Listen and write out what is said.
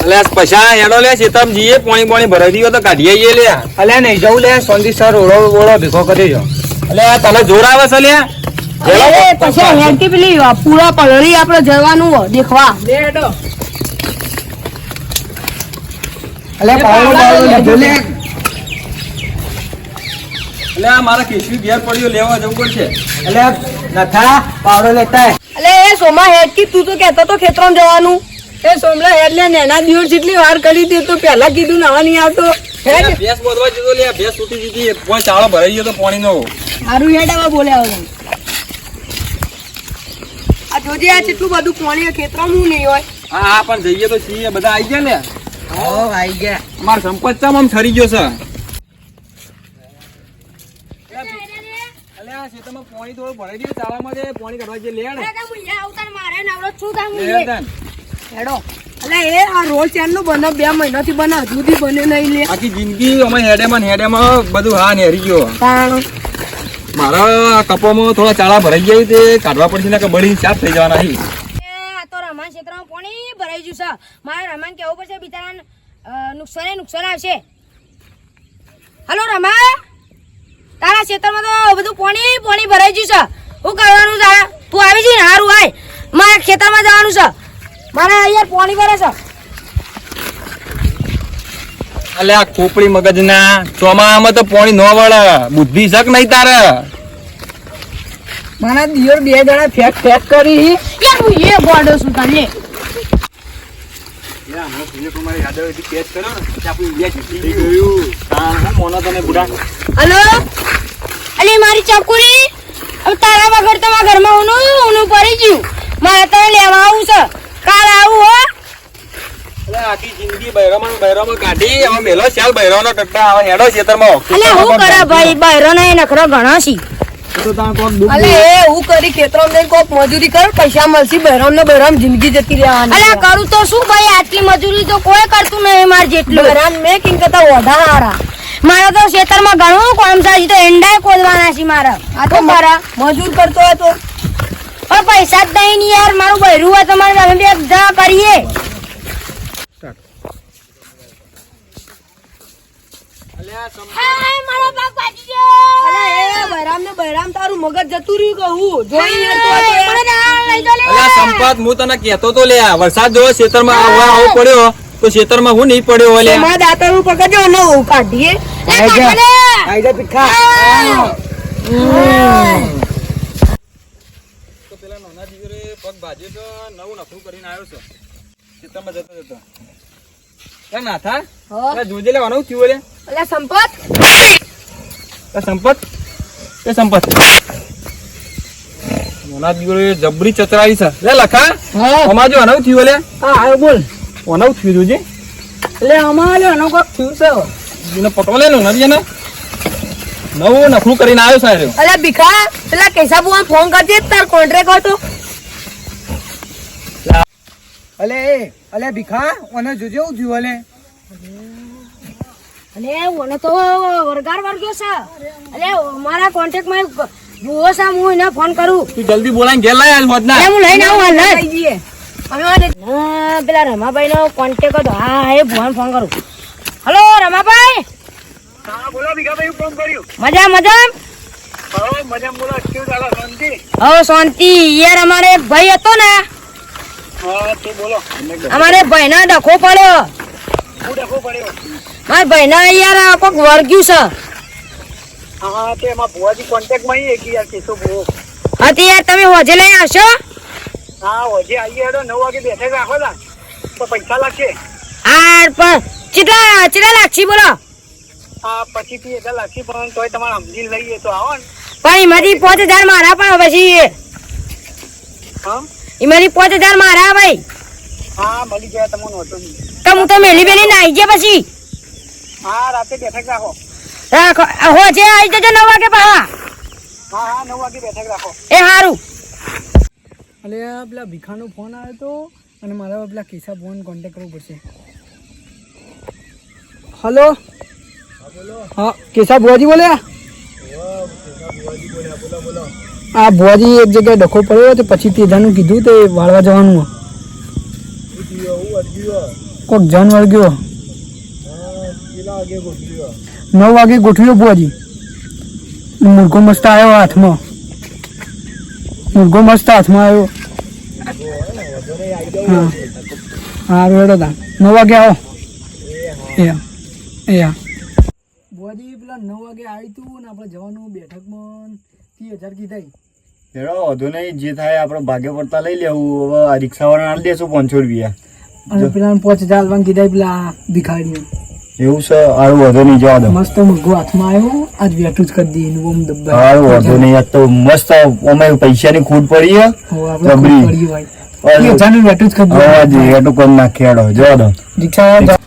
અલે પૈસા હેડો લે શેતમ જીએ પાણી ભરાઈ દીયો તો કાઢી આઈએ લે. અલે નહીં જવું લે સોંધી સર ઓળો ભેગો કરી જો. અલે તને જોર આવે છે લે. અરે પછી હેડકી પેલી પૂરા પલળી આપણે જવાનું દેખવા. હેડો. અલે પાવડો લીધો લે. અલે મારા કેશવી ઘેર પડ્યો લેવા જવું પડશે. અલે નથા પાવડો લેતા. અલે એ સોમા હેડકી તું તો કહેતો તો ખેતરમાં જવાનું. એ સોમલા હેડ લે નેના દિવસ જેટલી વાર કરી દે તો પહેલા કીધું નાવા નહીં આવતો. ભેંસ બોધવા જતો લે ભેંસ તૂટી દીધી કોઈ ચાળો ભરાઈ ગયો તો પાણી નો. હારું હેડ આવા બોલ્યા હવે. આ જોજે આ કેટલું બધું પાણી ખેતરમાં નહીં હોય. હા પણ જઈએ તો છીએ બધા આવી ગયા ને. ઓ આઈ ગયા. માર સંપત આમ ઠરી ગયો છે. અલે આ ખેતરમાં પાણી થોડું ભરાઈ ગયું ચાળામાં જે પાણી કાઢવા જે લેડ. હેડો. અલે એ આ રોજ ચારનું બને 2 મહિનાથી બને હજુ બને નહીં લે. આખી જિંદગી અમે હેડેમાં બધું હા નેરી ગયો. મારા કપોમાં થોડા ચાળા ભરાઈ ગયા તે કાઢવા પડશે ને કે બળી સાફ થઈ જવાના છે. આ તો રમાન ક્ષેત્રમાં પાણી ભરાઈ ગયું છે. મારે રમાન કેવું પડશે બિચારા નુકસાન આવશે. હલો રમા તારા ક્ષેત્રમાં તો બધું પાણી ભરાઈ ગયું છે. શું કરવાનું તારા? તું આવી જઈને હારું આય મારા ખેતરમાં જવાનું છે. મારે અહીંયા પાણી ભરે છે. અલે આ કોપડી મગજના ચોમામાં તો પાણી ન વળે બુદ્ધિ શક નહીં તારે. મારા દિયોર 2 જણા ફેક કરી યાર હું એ બોર્ડો છું તને. હલો અલી મારી ચકુરી હવે તારા વગર તો મારા ઘરમાં ઊનું પડી ગયું. મારે તને લેવા આવું છે. કાલ આવું હો. અલે આખી જિંદગી બૈરામાં કાઢી હવે મેલો ચાલ બૈરાનો ટટ્ટા આવે હેડો ખેતરમાં. અલે હું કરે ભાઈ બૈરો ને નખરો ઘણા છે. તો તા કોક દુખ. અલે એ હું કરી ખેતરમાં જઈને કોક મજૂરી કર પૈસા મળશે. બૈરામ જિંદગી જતી રહેવાની. અલે કરું તો શું ભાઈ આટલી મજૂરી તો કોઈ કરતું નહીં માર જેટલું. બૈરામ મેં કિન કરતા ઓઢા હારા. મારા તો ખેતરમાં ઘણું કામ છે. તો એંડાય ખોદવાના છે મારા. આ તો મારા મજૂર કરતો હોય તો પણ પૈસા જ નહીં ને યાર. મારું બૈરું હોય તો મારે અમે બે જા કરીએ. હાય મારો બાપ પાછી ગયો. અલે એ બૈરામ તારું મગજ જતું રહ્યું કહું જોઈને અલે સંપત હું તને કહેતો તો લે વરસાદ જો ખેતરમાં આવો પડ્યો તો ખેતરમાં હું નહીં પડ્યો લે. મારા દાતારું પકડજો ને હું કાઢીએ. આઈ જા પીખા. તો પેલા નાના દીકરે પગ ભાજ્યો તો નવું નખરું કરીને આવ્યો છે ખેતરમાં જતો એ નાથા જોજે લેવાનું થયું લે. અલે સંપત નાના દીકરે જબરી ચતરાઈ છે લે લખા. અમાર જો અનવ થયું લે. હા બોલ. અનવ થયું જોજે. એટલે અમારે આનો કોક થયું છે. એને પટો લે ને નવું નખરું કરીને આવ્યો સાહેબ. અલે ભીખા પેલા કેસા બુઆ ફોન કરજે તાર કોન્ટ્રાક્ટ હતો. અલે ભીખા ઓને જોજે હું થયું અલે. અલે ઓને તો વરગાર વર્ગ્યો છે. અલે મારા કોન્ટેક્ટ માં જુઓ સા હું એને ફોન કરું. તું જલ્દી બોલાઈને ઘેર લાય હોદના. હું લઈને આવું હાલ લઈ જઈએ. અમે પેલા રમાભાઈ નો કોન્ટેક્ટ હતો. હા એ ભુવાને ફોન કરું. હલો રમાભાઈ. હા બોલો ભીખાભાઈ ફોન કર્યું. મજા હા મજા બોલો કેવું ચાલે શાંતિ? હવે શાંતિ યાર. અમારે એક ભાઈ હતો ને. હા તે બોલો. અમારે ભાઈ ના ડખો પડ્યો. હું ડખો પડ્યો. મારા ભાઈ ના યાર કોક વર્ગ્યું છે. હા તે એમાં ભુવાજી કોન્ટેક્ટ માં આવી કે યાર કેસો ભૂવો. હા તે યાર તમે હોજે લઈ આવશો. હા હોજે આવીએ હેડો 9 વાગે બેઠક રાખો તા તો પૈસા લાગશે. આ પણ કેટલા લાગશે બોલો. હા પછી થી 1000 લાગશે પણ તોય તમારે સમજીને લઈએ તો આવો ને. પણ એમાંથી 5000 મારા પણ પછી. હા એમાંથી 5000 મારા ભાઈ. હા મળી જાય તમને હોતો નહીં. તો હું તો મેલી બેલી નાઈ ગયા પછી. હા રાતે બેઠક રાખો. રાખો હોજે આવી જજો 9 વાગે પાછા. હા 9 વાગે બેઠક રાખો. એ સારું. અલે પેલા ભીખાનો ફોન આવ્યો તો અને મારા પેલા કિસ્સા ફોન કોન્ટેક્ટ કરવો પડશે. હલો હા કેસા ભુવાજી બોલ્યા? હા ભુવાજી એક જગ્યાએ ડખો પડ્યો તો પછી તેજાનું કીધું તે વાળવા જવાનું. કોક જાન વળગ્યો 9 વાગે ગોઠવ્યો બુઆજી મુર્ગો મસ્ત આવ્યો હાથમાં આવ્યો હા હા રેડો તા 9 વાગે આવો બુઆજી પેલા 9 વાગે આવી તું ને આપણે જવાનું બેઠકમાં 30,000 કીધા હેડો વધુ નહીં જે થાય આપણે ભાગે પડતા લઈ લેવું હવે આ રિક્ષાવાળાને આલી દેશું 500 રૂપિયા અને પેલા 5,000 આલવાનું કીધા પેલા ભિખારીઓ એવું છે હારું વધુ નહીં જવા દો મસ્ત મુર્ગો હાથમાં આવ્યો આજ વેઠું જ કરી દઈએ ઓમ દબ્બા હારું વધુ નહીં આજ તો મસ્ત અમે પૈસાની ખૂટ પડી છે આપણે પડી ભાઈ 30,000 નું વેઠું જ કરી દઈએ એટલું કરી નાખી હેડો જવા દો રિક્ષા